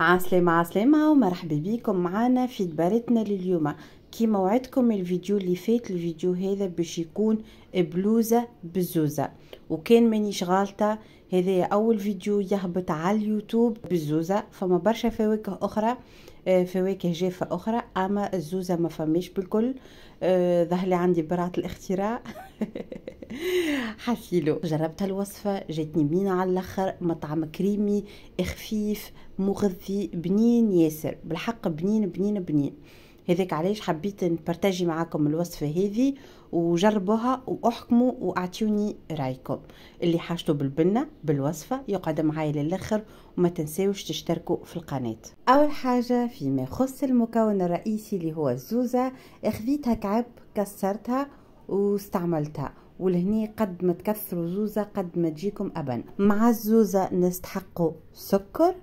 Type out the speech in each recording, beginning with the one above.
عسلامة عسلامة ومرحبا بكم معنا في دبارتنا لليوم. كيما وعدتكم الفيديو اللي فات، الفيديو هذا باش يكون بلوزة بزوزة، وكان مانيش غالطة هذا اول فيديو يهبط على اليوتيوب بالزوزة. فما برشا فواكه اخرى، فواكه جافة اخرى، اما الزوزة ما فماش بالكل. ظهر لي عندي براءة الاختراع. حسيلو جربت الوصفة، جاتني بنينة على الاخر، مطعم كريمي خفيف مغذي بنين ياسر، بالحق بنين بنين بنين. هذاك علاش حبيت نبارتاجي معاكم الوصفة هذه، وجربوها واحكموا واعطوني رايكم. اللي حاجته بالبنة بالوصفة يقعد معايا للاخر، وما تنساوش تشتركوا في القناة. اول حاجة فيما يخص المكون الرئيسي اللي هو الزوزة، اخذيتها كعب كسرتها واستعملتها، ولهني قد ما تكثروا زوزة قد ما تجيكم أبن. مع الزوزة نستحقوا سكر،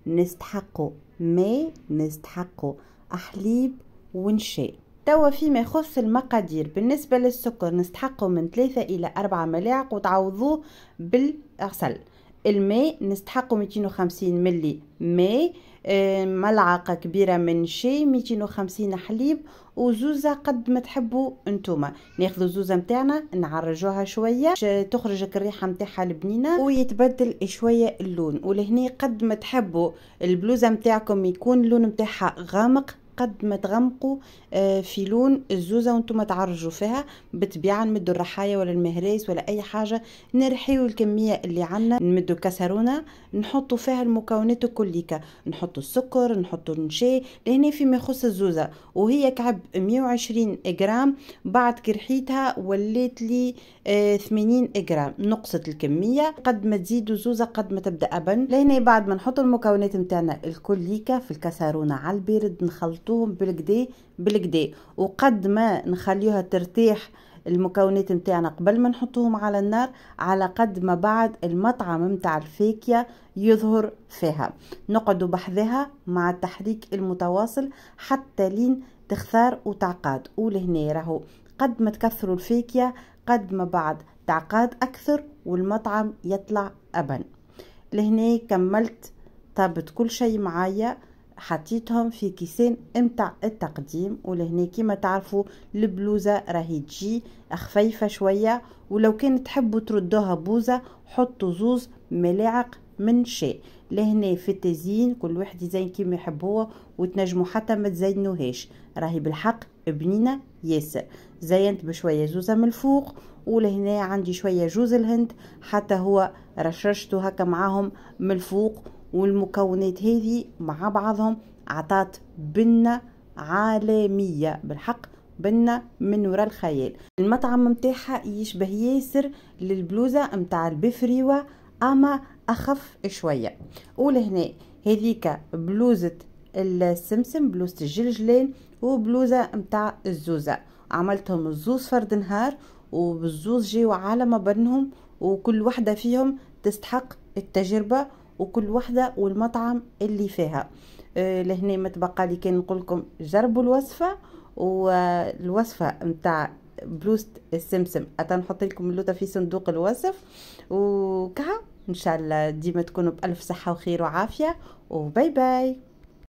نستحقوا ماء، نستحقوا حليب ونشاء. توا فيما يخص المقادير، بالنسبة للسكر نستحقوا من 3 إلى 4 ملاعق وتعوضوه بالعسل. الماء نستحقوا 250 ملي ماء، ملعقة كبيرة من شاي، 250 حليب، وزوزة قد ما تحبوا انتوما. ناخذ زوزة متاعنا نعرجوها شوية تخرج الريحة متاعها البنينة ويتبدل شوية اللون. ولهني قد ما تحبوا البلوزة متاعكم يكون اللون متاعها غامق، قد ما تغمقوا في لون الزوزة وانتم تعرجوا فيها. بالطبيعة نمدوا الرحاية ولا المهراس ولا اي حاجة، نرحيوا الكمية اللي عنا، نمدوا كسرونة نحطوا فيها المكونات كليكا، نحطوا السكر، نحطوا النشاء. لهنا فيما يخص الزوزة وهي كعب 120 جرام، بعد كرحيتها وليت لي 80 جرام، نقصت الكمية. قد ما تزيدوا زوزة قد ما تبدا ابن. لهنا بعد ما نحط المكونات متاعنا الكليكا في الكسرونة على البارد نخلطوهم بالكدا بالكدا، وقد ما نخليوها ترتاح المكونات متاعنا قبل ما نحطوهم على النار، على قد ما بعد المطعم متاع الفاكهة يظهر فيها. نقعدوا بحذها مع التحريك المتواصل حتى لين تخثار وتعقاد. ولهنا راهو قد ما تكثروا الفاكهة قد ما بعد تعقاد اكثر والمطعم يطلع ابن. لهنا كملت طابت كل شيء معايا، حطيتهم في كيسين امتع التقديم. ولهنا كيما تعرفوا البلوزة راهي تجي خفيفة شوية، ولو كان تحبوا تردوها بوزة حطوا زوز ملاعق من شاي. لهنا في التزيين كل واحد يزين كيما يحب هو، وتنجموا حتى ما تزينوهاش، راهي بالحق بنينة ياسر. زينت بشوية زوزة من الفوق، ولهنا عندي شوية جوز الهند حتى هو رشرشته هكا معاهم من الفوق. والمكونات هذه مع بعضهم عطات بنة عالمية، بالحق بنة من وراء الخيال. المطعم متاعها يشبه ياسر للبلوزة متاع البفريوة، اما اخف شوية. ولهنا هذيك بلوزة السمسم، بلوزة الجلجلين، وبلوزة متاع الزوزة. عملتهم الزوز فرد نهار، وبالزوز جيوا على ما بنهم، وكل واحدة فيهم تستحق التجربة، وكل واحدة والمطعم اللي فيها. لهنا ما تبقى لي كان نقول لكم جربوا الوصفة. والوصفة متاع بلوزة السمسم نحط لكم اللوطة في صندوق الوصف. وكها ان شاء الله ديما تكونوا بألف صحة وخير وعافية، وباي باي.